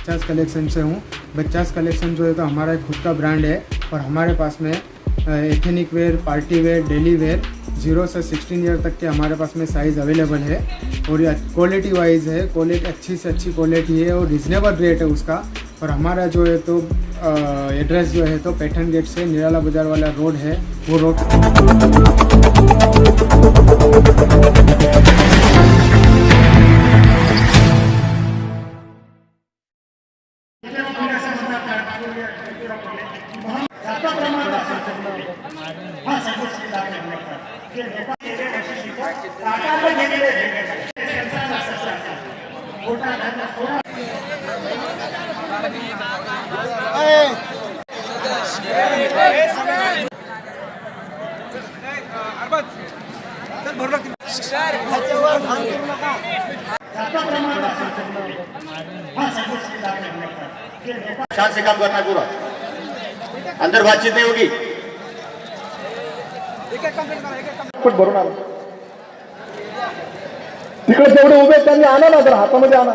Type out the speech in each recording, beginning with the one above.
बच्चास collection से हूँ। बच्चास collection जो है तो हमारा एक खुद का ब्रांड है और हमारे पास में ethnic wear, party wear, daily wear 0 से 16 ईयर तक के हमारे पास में साइज़ अवेलेबल है। और ये क्वालिटी वाइज है, क्वालिटी अच्छी से अच्छी क्वालिटी है और रिजनेबल रेट है उसका। और हमारा जो है तो एड्रेस जो है तो पैठन गेट से निराला बाजार वाला रोड है, वो रोड। शांत से काम करना पूरा, अंदर बातचीत नहीं होगी। कुछ भरून आलं तिकडे जेवढे उभे त्यांनी आणा ना, जर हातामध्ये आणा।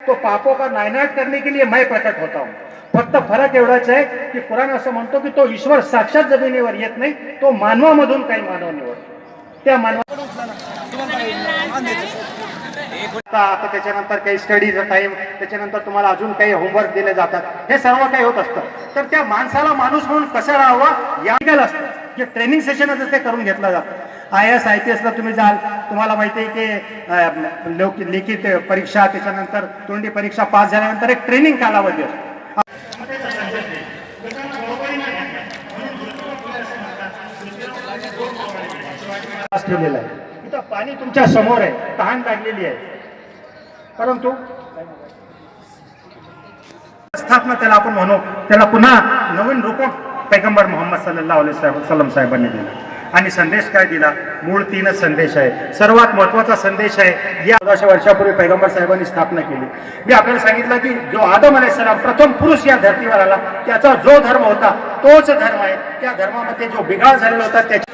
तो पापों का नायनाट करने के लिए मैं प्रकट होता हूँ। फक्त फरक एवढाच आहे की कुराण असं म्हणतो की तो ईश्वर साक्षात जमिनीवर येत नाही, तो मानवामधून काही मानव निवडतो। त्या मानवा आता त्याच्यानंतर काही स्टडीचा टाइम, त्याच्यानंतर तुम्हाला अजून काही होमवर्क दिले जातात, हे सर्व काही होत असतं। तर त्या माणसाला माणूस म्हणून कसं राहावं या असतं, जे ट्रेनिंग सेशनच ते करून घेतलं जातं। IAS IPS ला तुम्ही जाल, तुम्हाला माहिती आहे की लिखित परीक्षा, त्याच्यानंतर तोंडी परीक्षा पास झाल्यानंतर एक ट्रेनिंग कालावधी असतो। ठेवलेला आहे इथं, पाणी तुमच्या समोर आहे, तहान लागलेली आहे, परंतु स्थापना त्याला आपण म्हणू, त्याला पुन्हा नवीन रूप पैगंबर मोहम्मद सल्लल्लाहु अलैहि वसल्लम साहेबांनी दिला। आणि संदेश काय दिला? मूळ 3च संदेश आहे। सर्वात महत्वाचा संदेश आहे, या 1400 वर्षापूर्वी पैगंबर साहेबांनी स्थापना केली। मी आपल्याला सांगितलं की जो आदम अलैहिस्सलाम प्रथम पुरुष या धर्तीवर आला, त्याचा जो धर्म होता तोच धर्म आहे। त्या धर्मामध्ये जो बिघाड झालेला होता त्याच्या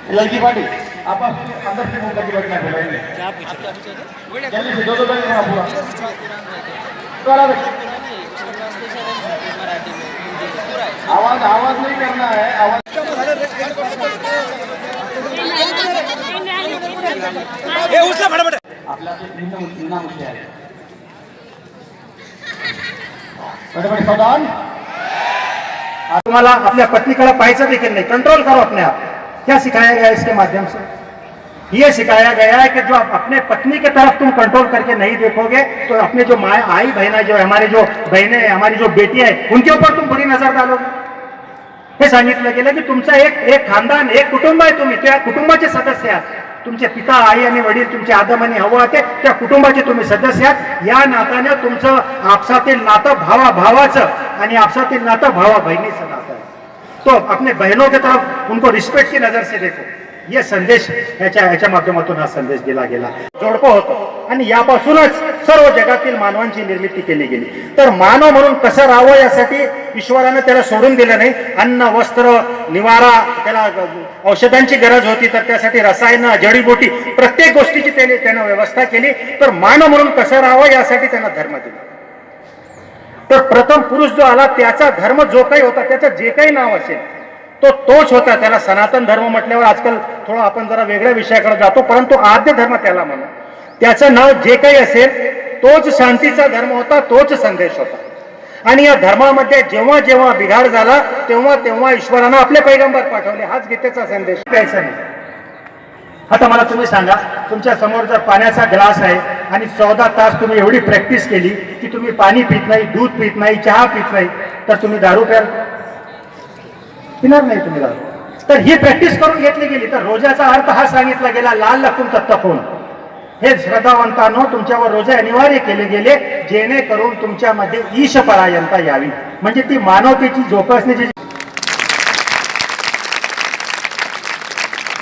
लड़की पार्टी आप अंदर से मुंह करके बैठना है, जल्दी से दो जन पूरा आवाज आवाज नहीं करना है, आवाज आपला मुख्य आहे। बड़े सावधान, तुम्हाला अपने पत्नीकडे पाहायचं देखील नहीं, कंट्रोल करो अपने आप। क्या सिखाया गया इसके माध्यम से? ये सिखाया गया है कि जो आप अपने पत्नी के तरफ तुम कंट्रोल करके नहीं देखोगे तो अपने जो आई बहना, जो हमारे जो बहनें हैं, हमारी जो बेटियां हैं, उनके ऊपर तुम बुरी नजर डालोगे। हे सांगितलं गेलं की तुमचा एक खानदान, एक कुटुंब आहे, तुम्ही त्या कुटुंबाचे सदस्य आहात। तुमचे पिता, आई आणि वडील, तुमचे आदम आणि हव्वा होते, त्या कुटुंबाचे तुम्ही सदस्य आहात। या नात्याने तुमचं आपसातील नातं भावाचं आणि आपसातील नातं भावा बहिणीचं नातं आहे। तो अपने बहनों की तरफ उनको रिस्पेक्ट की नजर से देखो, ये संदेश याच्या माध्यमातून हा संदेश दिला गेला। जोडपं होतं आणि यापासूनच सर्व जगातील मानवांची निर्मिती केली गेली। तर मानव म्हणून कसं राहावं यासाठी ईश्वरानं त्याला सोडून दिलं नाही। अन्न, वस्त्र, निवारा, त्याला औषधांची गरज होती, तर त्यासाठी रसायन, जडीबुटी, प्रत्येक गोष्टीची त्यानं व्यवस्था केली। तर मानव म्हणून कसं राहावं यासाठी त्यानं धर्म दिला। तर प्रथम पुरुष जो आला त्याचा धर्म जो काही होता, त्याचं जे काही नाव असेल तोच होता। त्याला सनातन धर्म म्हटल्यावर आजकाल थोडं आपण जरा वेगळ्या विषयाकडे जातो, परंतु आद्य धर्म त्याला म्हणू। त्याचं नाव जे काही असेल तोच शांतीचा धर्म होता, तोच संदेश होता। आणि या धर्मामध्ये जेव्हा जेव्हा बिघाड झाला तेव्हा तेव्हा ईश्वरानं आपले पैगंबर पाठवले, हाच गीतेचा संदेश प्यायचा नाही। आता मला तुम्ही सांगा, तुमच्या समोर जर पाण्याचा ग्लास आहे आणि 14 तास तुम्ही एवढी प्रॅक्टिस केली की तुम्ही पाणी पित नाही, दूध पित नाही, चहा पित नाही, तर तुम्ही दारू पिणार नाही तुम्ही दारू। तर ही प्रॅक्टिस करून घेतली गेली। तर रोजाचा अर्थ हा सांगितला गेला, लाल लखून तत्तखून। हे श्रद्धावंतांनो, तुमच्यावर रोजे अनिवार्य केले गेले जेणेकरून तुमच्यामध्ये ईशपरायणता यावी, म्हणजे ती मानवतेची जोपासण्याची।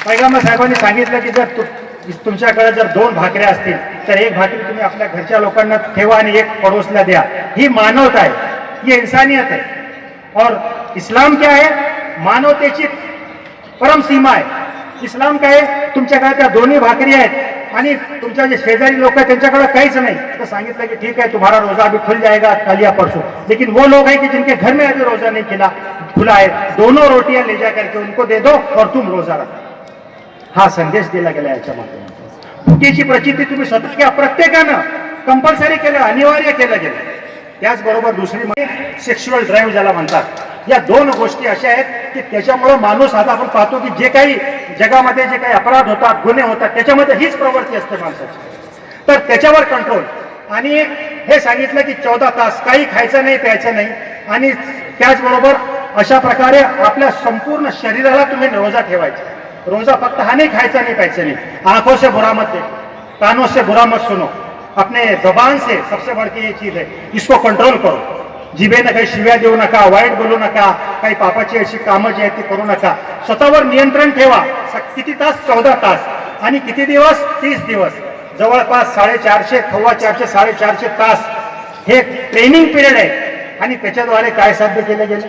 पैगंबर साहेबांनी सांगितलं की जर तुमच्याकडे जर 2 भाकऱ्या असतील तर एक भाकरी तुम्ही आपल्या घरच्या लोकांना ठेवा आणि एक पडोसला द्या। ही मानवता आहे, ही इन्सानियत आहे। और इस्लाम क्या आहे? मानवतेची परम सीमा आहे. इस्लाम काय आहे? तुमच्याकडे त्या दोन्ही भाकरी आहेत आणि तुमच्या जे शेजारी लोक आहेत त्यांच्याकडे काहीच नाही, तर सांगितलं की ठीक है तुम्हारा रोजा अभी खुल जाएगा कल या परसों. लेकिन वो लोग हैं कि जिनके घर में अभी रोजा नहीं खुला है, दोनों रोटियां ले जा करके उनको दे दो और तुम रोजा रखो. हा संदेश दिला गेला याच्या माध्यमातून. भुकेची प्रचिती तुम्ही स्वतः घ्या, प्रत्येकानं कंपल्सरी केलं, अनिवार्य केलं गेलं. त्याचबरोबर दुसरी म्हणजे सेक्शुअल ड्राईव्ह ज्याला म्हणतात. या दोन गोष्टी अशा आहेत की त्याच्यामुळे माणूस, आता आपण पाहतो की जे काही जगामध्ये जे काही अपराध होतात, गुन्हे होतात, त्याच्यामध्ये हीच प्रवृत्ती असते माणसाची. तर त्याच्यावर कंट्रोल. आणि हे सांगितलं की 14 तास काही खायचं नाही, प्यायचं नाही. आणि त्याचबरोबर अशा प्रकारे आपल्या संपूर्ण शरीराला तुम्ही रोजा ठेवायचा. रोजा फक्त हा नाही, खायचा नाही, प्यायचं नाही. आंखों से बुरा मत देखो, कानों से बुरा मत सुनो, अपने जबान से सबसे बड़की ये चीज है, इसको कंट्रोल करो. जिभेनं काही शिव्या देऊ नका, वाईट बोलू नका, काही पापाची अशी कामं जी आहेत ती करू नका. स्वतःवर नियंत्रण ठेवा. किती तास? 14 तास. आणि किती दिवस? 30 दिवस. जवळपास 450, 450, 450 तास हे ट्रेनिंग पिरियड आहे. आणि त्याच्याद्वारे काय साध्य केलं गेलं?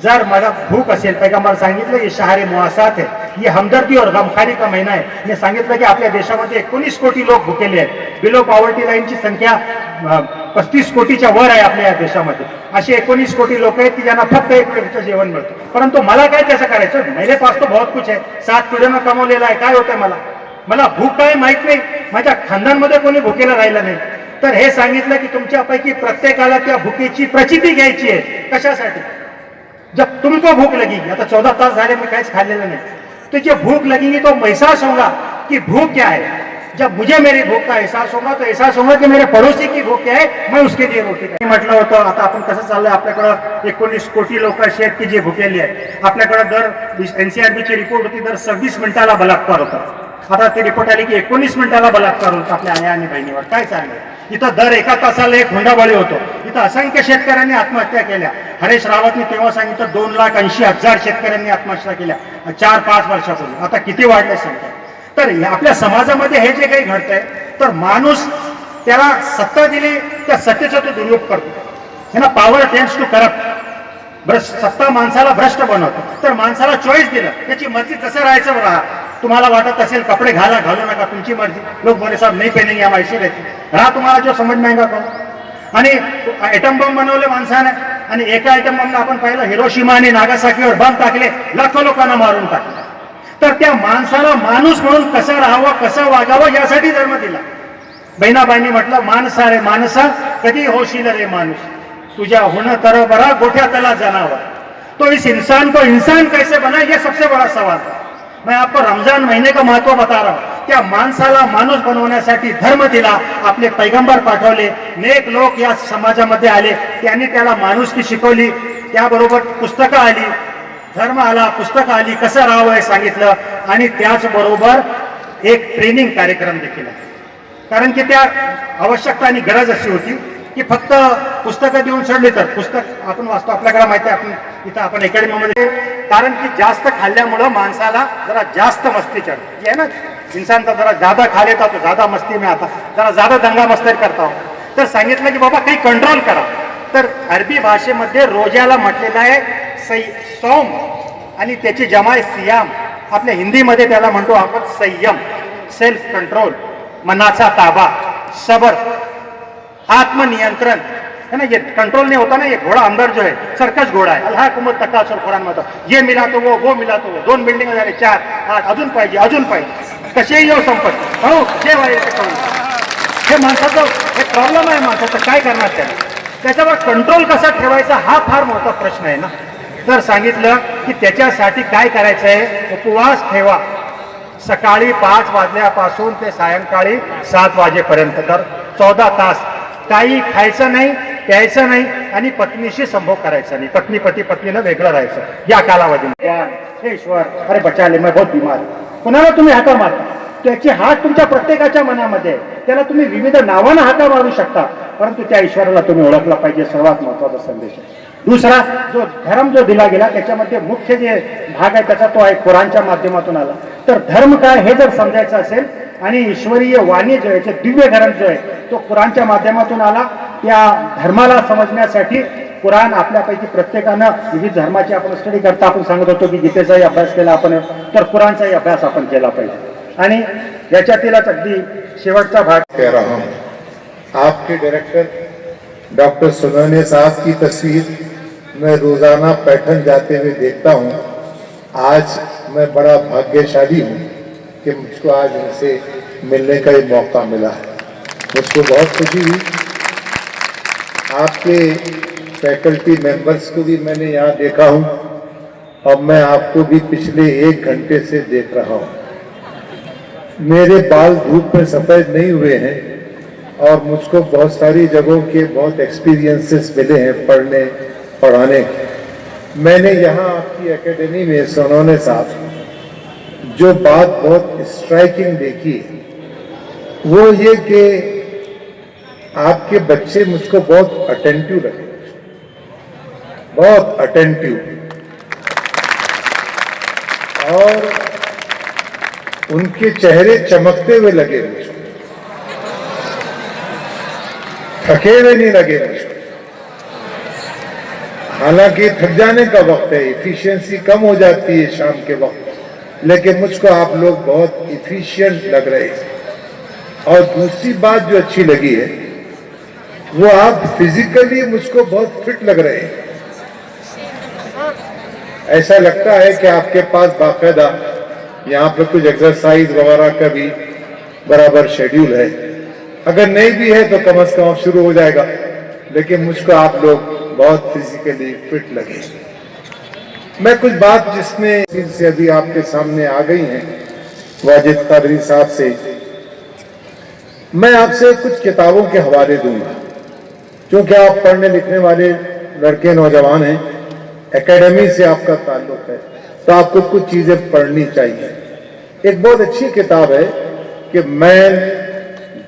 जर मला भूक असेल, पैगंबर सांगितलं ये शहर मुआसात है, ये हमदर्दी और गमखारी का महिना आहे. हे सांगितलं की आपल्या देशामध्ये 19 कोटी लोक भुकेले आहेत. बिलो पॉवर्टी लाईनची संख्या 35 कोटीच्या वर आहे आपल्या या देशामध्ये. असे 19 कोटी लोक आहेत की ज्यांना फक्त एक वेळचं जेवण मिळतं. परंतु मला काय कसं करायचं? मेरे पास तो बहुत कुछ है, 7 पिढ्यांना कमवलेला आहे. काय होतंय मला भूक काय माहित नाही, माझ्या खानदानमध्ये कोणी भुकेला राहिलं नाही. तर हे सांगितलं की तुमच्यापैकी प्रत्येकाला त्या भुकेची प्रचिती घ्यायची आहे. कशासाठी? जब तुमको भूख लगेगी, आता 14 तास झाले मी काहीच खाल्लेलं नाही, तो जब भूख लगेगी तो मैं एहसास होगा कि भूख क्या है. जब मुझे मेरी भूख का एहसास होगा तो एहसास होगा कि मेरे पड़ोसी की भूख क्या है, मैं उसके लिए रोटी खाई. म्हटलं होतं आता आपण कसं चाललंय, आपल्याकडं 19 कोटी लोक अशी आहेत की जे भुकेली आहेत. आपल्याकडं दर NCRBची रिपोर्ट होती, दर 26 मिनिटाला बलात्कार होता. आता ती रिपोर्ट आली की 19 मिनिटाला बलात्कार होता आपल्या आया आणि बहिणीवर. काय सांगेल? इथं दर 1 तासाला एक हुंडाबळी होतो. इथं असंख्य शेतकऱ्यांनी आत्महत्या केल्या. हरेश रावतने तेव्हा सांगितलं 2,80,000 शेतकऱ्यांनी आत्महत्या केल्या 4-5 वर्षापूर्वी. आता किती वाढलं संख्या? तर आपल्या समाजामध्ये हे जे काही घडतंय, तर माणूस त्याला सत्ता दिली, त्या सत्तेचा तो दुरुपयोग करतो. ना पॉवर टेंड्स टू करप्ट. सत्ता माणसाला भ्रष्ट बनवतो. तर माणसाला चॉईस दिलं, त्याची मर्जी कसं राहायचं राहा. तुम्हाला वाटत असेल कपडे घालू नका, तुमची मर्जी. लोक बोले साहब नहीं पहनेंगे, हम ऐसे रहते. राहा, तुम्हाला जो समज महंगा करो. आणि ॲटम बॉम्ब बनवले माणसाने, आणि एका ॲटम बॉम्बला आपण पाहिलं हिरोशिमा आणि नागासाकीवर बॉम्ब टाकले, लाखो लोकांना मारून टाकले. तर त्या माणसाला माणूस म्हणून कसं राहावं, कसं वागावं यासाठी धर्म दिला. बहिणाबाईंनी म्हटलं, माणसा रे माणसा कधी होशील रे माणूस, तुझ्या होणं तर बरा गोठ्या तला जनावर. तो इस इंसान को इंसान कैसे बनाए, ये सबसे बड़ा सवाल है. मैं आपको रमजान महीने का महत्व बता रहा हूं. त्या माणसाला माणूस बनवण्यासाठी धर्म दिला. आपले पैगंबर पाठवले, नेक लोक या समाजामध्ये आले, त्यांनी त्याला माणुसकी शिकवली. त्याबरोबर पुस्तकं आली, धर्म आला, पुस्तकं आली, कसं राहावं हे सांगितलं. आणि त्याचबरोबर एक ट्रेनिंग कार्यक्रम देखील आहे. कारण की त्या आवश्यकता आणि गरज अशी होती की फक्त पुस्तकं देऊन सोडली तर पुस्तक आपण वाचतो, आपल्याकडे माहिती आहे, आपण इथं आपण अकॅडमीमध्ये. कारण की जास्त खाल्ल्यामुळं माणसाला जरा जास्त मस्ती चढ़ती है ना. इंसान तर जरा ज्यादा खा लेता तो ज्यादा मस्ती में आता, जरा ज्यादा दंगा मस्ती करता हो. तर सांगितलं की बाबा काही कंट्रोल करा. तर अरबी भाषेमध्ये रोजाला म्हटलेलं आहे सौम, आणि त्याची जमा आहे सियाम. आपल्या हिंदीमध्ये त्याला म्हणतो आपण संयम, सेल्फ कंट्रोल, मनाचा ताबा, सबर, आत्मनियंत्रण है ना. ये कंट्रोल नहीं होता ना, ये घोड़ा अंदर जो है सर्कस घोड़ा है. अल्लाह कुमत तकासुर कुरान मध्ये, ये मिला तो वो मिला तो वो, 2 बिल्डिंग झाले 4, 8, अजून पाहिजे. कसेही येऊ संपत हो, जे व्हायचं ते करू. हे माणसाचं हे प्रॉब्लेम आहे माणसाचं. काय करणार त्याच्यावर कंट्रोल कसा ठेवायचा हा फार मोठा प्रश्न आहे ना. तर सांगितलं की त्याच्यासाठी काय करायचं आहे, उपवास ठेवा. सकाळी 5 वाजल्यापासून ते सायंकाळी 7 वाजेपर्यंत, तर 14 तास काही खायचं नाही, प्यायचं नाही, आणि पत्नीशी संभोग करायचा नाही. पत्नीनं वेगळं राहायचं या कालावधीमध्ये. हे ईश्वर, अरे बचा ले, मैं बहुत बीमार. कुणाला तुम्ही हाका मारता, त्याची हात तुमच्या प्रत्येकाच्या मनामध्ये, त्याला तुम्ही विविध नावानं हाका मारू शकता, परंतु त्या ईश्वराला तुम्ही ओळखला पाहिजे. सर्वात महत्वाचा संदेश आहे. दुसरा जो धर्म जो दिला गेला त्याच्यामध्ये मुख्य जे भाग आहे त्याचा तो आहे कुराणच्या माध्यमातून आला. तर धर्म काय हे जर समजायचं असेल, आणि ईश्वरीय वाणी जो आहे, दिव्य ग्रंथ जो आहे तो कुराणच्या माध्यमातून आला. त्या धर्माला समजण्यासाठी कुराण आपल्यापैकी प्रत्येकानं विविध धर्माची आपण स्टडी करता आपण सांगत होतो की गीतेचाही अभ्यास केला आपण, तर कुराणचाही अभ्यास आपण केला पाहिजे. आणि याच्यातीलच अगदी शेवटचा भाग कह रहा हूं, आपके डायरेक्टर डॉक्टर सुनौने साहब की तस्वीर मैं रोजाना पैठन जाते हुए देखता हूं. आज मैं बड़ा भाग्यशाली हूं कि मुझको आज उनसे मिलने का ये मौका मिला है. मुझको बहुत खुशी हुई. आपके फैकल्टी मेंबर्स को भी मैंने यहाँ देखा हूँ और मैं आपको भी पिछले 1 घंटे से देख रहा हूँ. मेरे बाल धूप में सफेद नहीं हुए हैं और मुझको बहुत सारी जगहों के बहुत एक्सपीरियंसेस मिले हैं पढ़ने पढ़ाने के. मैंने यहाँ आपकी एकेडमी में सुनौने साहब जो बात बहुत स्ट्राइकिंग देखी वो ये कि आपके बच्चे मुझको बहुत अटेंटिव लगे, बहुत अटेंटिव, और उनके चेहरे चमकते हुए लगे मुझको, थके हुए नहीं लगे मुझको. हालांकि थक जाने का वक्त है, इफिशियंसी कम हो जाती है शाम के वक्त, लेकिन मुझको आप लोग बहुत इफिशियंट लग रहे हैं. और दूसरी बात जो अच्छी लगी है वो आप फिजिकली मुझको बहुत फिट लग रहे हैं. ऐसा लगता है कि आपके पास बाकायदा यहाँ पर कुछ एक्सरसाइज वगैरह का भी बराबर शेड्यूल है. अगर नहीं भी है तो कम से कम शुरू हो जाएगा, लेकिन मुझको आप लोग बहुत फिजिकली फिट लगे. मैं कुछ बात जिसमें से अभी आपके सामने आ गई हैं वाजिद कादरी साहब से, मैं आपसे कुछ किताबों के हवाले दूंगा. क्योंकि आप पढ़ने लिखने वाले लड़के नौजवान हैं, एकेडमी से आपका ताल्लुक है, तो आपको कुछ चीजें पढ़नी चाहिए. एक बहुत अच्छी किताब है कि man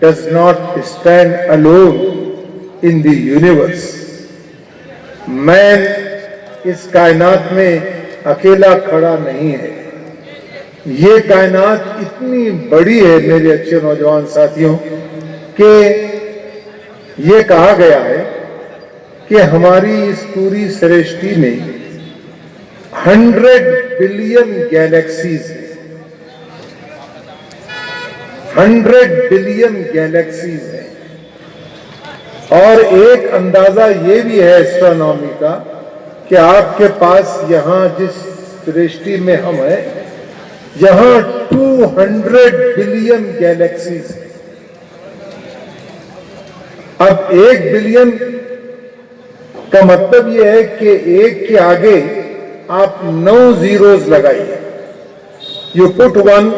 does not stand alone in the universe. Man इस कायनात में अकेला खड़ा नहीं है. ये कायनात इतनी बड़ी है मेरे अच्छे नौजवान साथियों कि ये कहा गया है कि हमारी इस पूरी सृष्टि में 100 बिलियन गैलेक्सीज है. 100 बिलियन गैलेक्सीज है. और एक अंदाजा ये भी है एस्ट्रोनॉमी का कि आपके पास यहाँ जिस सृष्टि में हम हैं यहाँ 200 बिलियन गैलेक्सीज है. अब 1 बिलियन का मतलब यह है कि 1 के आगे आप 9 zeros लगाइए. You put 1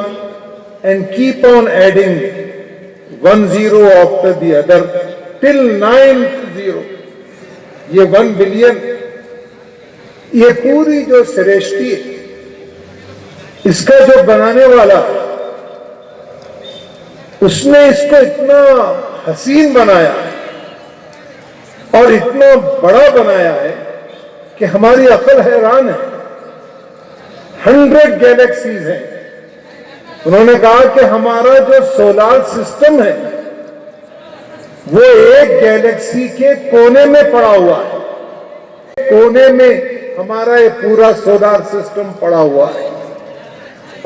and keep on adding 1 zero after the other till 9th zero. ये 1 बिलियन, ये पूरी जो सृष्टि है इसका जो बनाने वाला उसने इसको इतना हसीन बनाया और इतना बड़ा बनाया है कि हमारी अकल हैरान है. 100 गैलेक्सीज हैं. उन्होंने कहा कि हमारा जो सोलर सिस्टम है वो एक गैलेक्सी के कोने में पड़ा हुआ है. कोने में हमारा ये पूरा सोलर सिस्टम पड़ा हुआ है.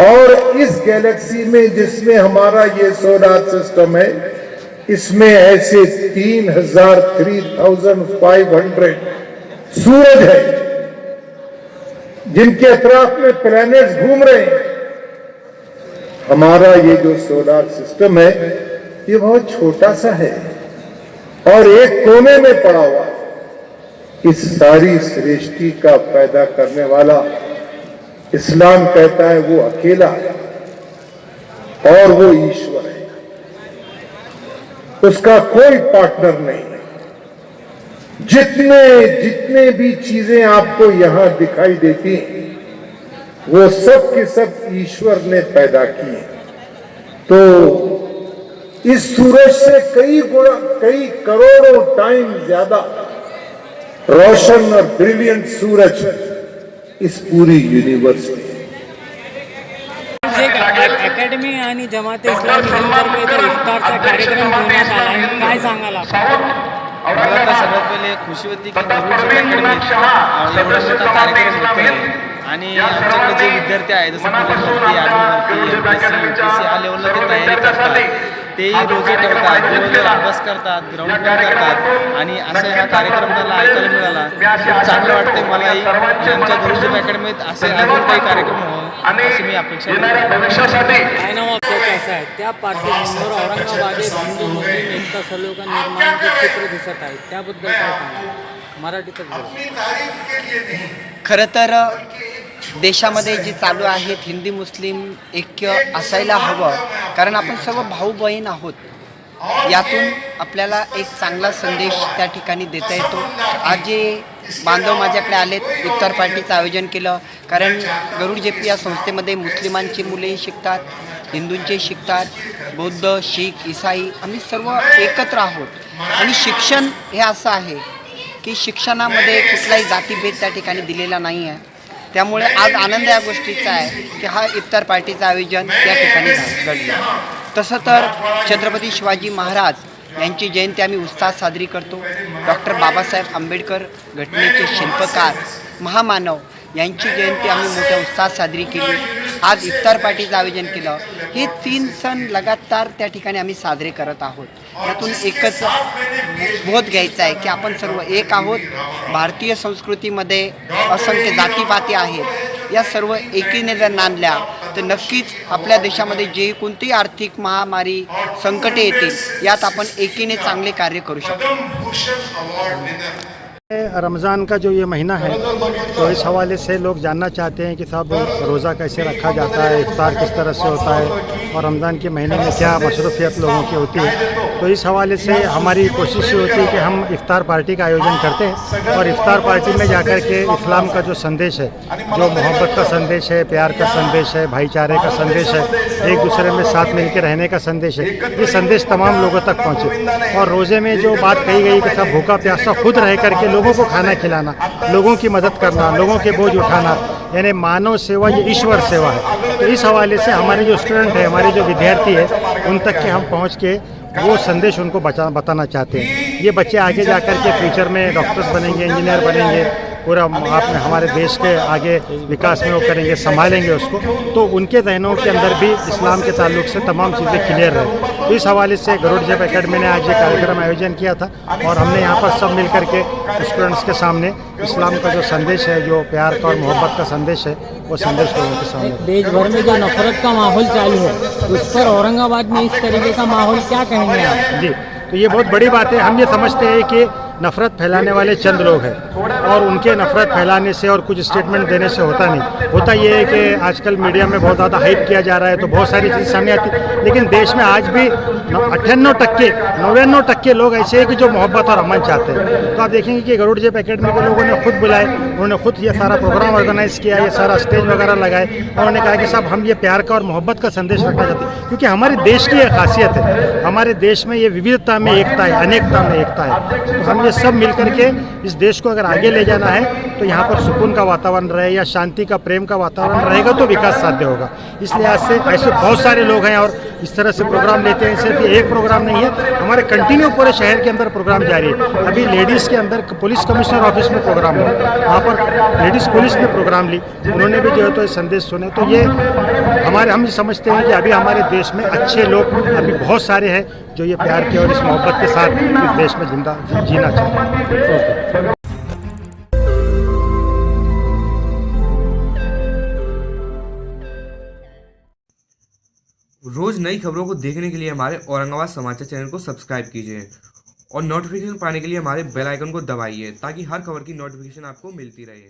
और इस गैलेक्सी में जिसमें हमारा ये सोलर सिस्टम है इसमें ऐसे 3,500 सूरज है जिनके अतराफ में प्लैनेट्स घूम रहे हैं. हमारा ये जो सोलर सिस्टम है ये बहुत छोटा सा है और एक कोने में पड़ा हुआ है. इस सारी सृष्टि का पैदा करने वाला इस्लाम कहता है वो अकेला है और वो ईश्वर है. उसका कोई पार्टनर नहीं है. जितने भी चीजें आपको यहां दिखाई देती हैं वो सब के सब ईश्वर ने पैदा की है. तो इस सूरज से कई करोड़ों टाइम ज्यादा रोशन और ब्रिलियंट सूरज इस पूरी यूनिवर्स में. अकॅडमी आणि जमाते इस्लामी यांच्यातर्फे इफ्तारचा कार्यक्रम घेण्यात आला आहे, काय सांगाल आपण? मला तर सगळ्यात पहिले खुशी होती की गरुड जिल्हा अकॅडमीत एवढा मोठा कार्यक्रम होतो आहे आणि आमच्याकडे जे विद्यार्थी आहेत जसं पोलीस भरती आर्मी भरती MPSC UPSC या लेवलला ते तयारी करतात तेही रोजे ठेवतात दिवसभर अभ्यास करतात ग्राउंड पण करतात आणि असं हा कार्यक्रम त्यांना ऐकायला मिळाला खूप चांगलं वाटतं मलाही आणि आमच्या गरुड जिल्हा अकॅडमीत असे अजून काही कार्यक्रम व्हावं अशी मी अपेक्षा करतो. काय नाव आपल्याचं असं आहे त्या पार्श्वभूमीवर औरंगाबादेत हिंदू मुस्लिम एकता सलोखा निर्माणाचे चित्र दिसत आहे त्याबद्दल काय सांगा मराठीतच बोला. खरं तर देशामध्ये जे चालू आहेत हिंदी मुस्लिम ऐक्य असायला हवं कारण आपण सर्व भाऊ बहीण आहोत. यातून आपल्याला एक चांगला संदेश त्या ठिकाणी देता येतो. आज जे बांधव माझ्याकडे आलेत इफ्तार पार्टीचं आयोजन केलं कारण गरुड JP या संस्थेमध्ये मुस्लिमांची मुलेही शिकतात हिंदूंचे शिकतात बौद्ध शीख ईसाई आम्ही सर्व एकत्र आहोत आणि शिक्षण हे असं आहे की शिक्षणामध्ये कुठलाही जातीभेद त्या ठिकाणी दिलेला नाही आहे. त्यामुळे आज आनंद या गोष्टीचा आहे की हा इफ्तार पार्टीचं आयोजन या ठिकाणी घडलं. तसं तर छत्रपती शिवाजी महाराज यांची जयंती आम्ही उत्साहात साजरी करतो. डॉक्टर बाबासाहेब आंबेडकर घटनेचे शिल्पकार महामानव यांची जयंती आम्ही मोठ्या उत्साहात साजरी केली. आज इफ्तार पार्टीचं आयोजन केलं. हे 3 सण लगातार त्या ठिकाणी आम्ही साजरे करत आहोत. यातून एकच बोध घ्यायचा आहे की आपण सर्व एक आहोत. भारतीय संस्कृतीमध्ये असंख्य जातीपाती आहेत. या सर्व एकीने जर नांदल्या तर नक्कीच आपल्या देशामध्ये जे कोणतीही आर्थिक महामारी संकटे येतील यात आपण एकीने चांगले कार्य करू शकतो. रमज़ान का जो ये महीना है तो इस हवाले से लोग जानना चाहते हैं कि साहब रोज़ा कैसे रखा जाता है इफ्तार किस तरह से होता है और रमज़ान के महीने में क्या मशरूफ़ियत लोगों की होती है. तो इस हवाले से हमारी कोशिश ये होती है कि हम इफ्तार पार्टी का आयोजन करते हैं और इफ्तार पार्टी में जाकर के इस्लाम का जो संदेश है जो मोहब्बत का संदेश है प्यार का संदेश है भाईचारे का संदेश है एक दूसरे में साथ मिल के रहने का संदेश है ये संदेश तमाम लोगों तक पहुँचे. और रोज़े में जो बात कही गई कि सब भूखा प्यासा खुद रह करके लोगों को खाना खिलाना लोगों की मदद करना लोगों के बोझ उठाना यानी मानव सेवा ये ईश्वर सेवा है. तो इस हवाले से हमारे जो स्टूडेंट है हमारे जो विद्यार्थी है उन तक के हम पहुँच के वो संदेश उनको बताना चाहते हैं. ये बच्चे आगे जाकर के फ्यूचर में डॉक्टर्स बनेंगे इंजीनियर बनेंगे पूरा आपने हमारे देश के आगे विकास में वो करेंगे संभालेंगे उसको. तो उनके जहनों के अंदर भी इस्लाम के ताल्लुक से तमाम चीज़ें क्लियर रहे. तो इस हवाले से गरुड़ JP अकेडमी ने आज ये कार्यक्रम आयोजन किया था और हमने यहाँ पर सब मिल करके स्टूडेंट्स के सामने इस्लाम का जो संदेश है जो प्यार का और मोहब्बत का संदेश है वो संदेश लोगों के सामने. देश भर में जो नफरत का माहौल चालू है उस पर औरंगाबाद में इस तरीके का माहौल क्या कहेंगे आप? जी तो ये बहुत बड़ी बात है. हम ये समझते हैं कि नफ़रत फैलाने वाले चंद लोग हैं और उनके नफ़रत फैलाने से और कुछ स्टेटमेंट देने से होता नहीं. होता ये है कि आजकल मीडिया में बहुत ज़्यादा हाइप किया जा रहा है तो बहुत सारी चीज़ें सामने आती है लेकिन देश में आज भी 99% लोग ऐसे हैं कि जो मोहब्बत और अमन चाहते हैं. तो आप देखेंगे कि गरुड़ JP अकेडमी के लोगों ने खुद बुलाए उन्होंने खुद ये सारा प्रोग्राम ऑर्गेनाइज़ किया ये सारा स्टेज वगैरह लगाए और उन्होंने कहा कि साहब हम ये प्यार का और मोहब्बत का संदेश रखना चाहते हैं क्योंकि हमारे देश की ये खासियत है. हमारे देश में ये विविधता में एकता है अनेकता में एकता है. तो हम ये सब मिल करके इस देश को अगर आगे ले जाना है तो यहाँ पर सुकून का वातावरण रहे या शांति का प्रेम का वातावरण रहेगा तो विकास साध्य होगा. इसलिए आज से ऐसे बहुत सारे लोग हैं और इस तरह से प्रोग्राम लेते हैं. सिर्फ ये एक प्रोग्राम नहीं है हमारे कंटिन्यू पूरे शहर के अंदर प्रोग्राम जारी है. अभी लेडीज़ के अंदर पुलिस कमिश्नर ऑफिस में प्रोग्राम हुआ वहाँ पर लेडीज़ पुलिस ने प्रोग्राम ली उन्होंने भी जो है तो संदेश सुने. तो ये हम समझते हैं कि अभी हमारे देश में अच्छे लोग अभी बहुत सारे हैं जो ये प्यार के और इस मोहब्बत के साथ इस देश में जीना चाहते हैं. रोज़ नई खबरों को देखने के लिए हमारे औरंगाबाद समाचार चैनल को सब्सक्राइब कीजिए और नोटिफिकेशन पाने के लिए हमारे बेल आइकन को दबाइए ताकि हर खबर की नोटिफिकेशन आपको मिलती रहे.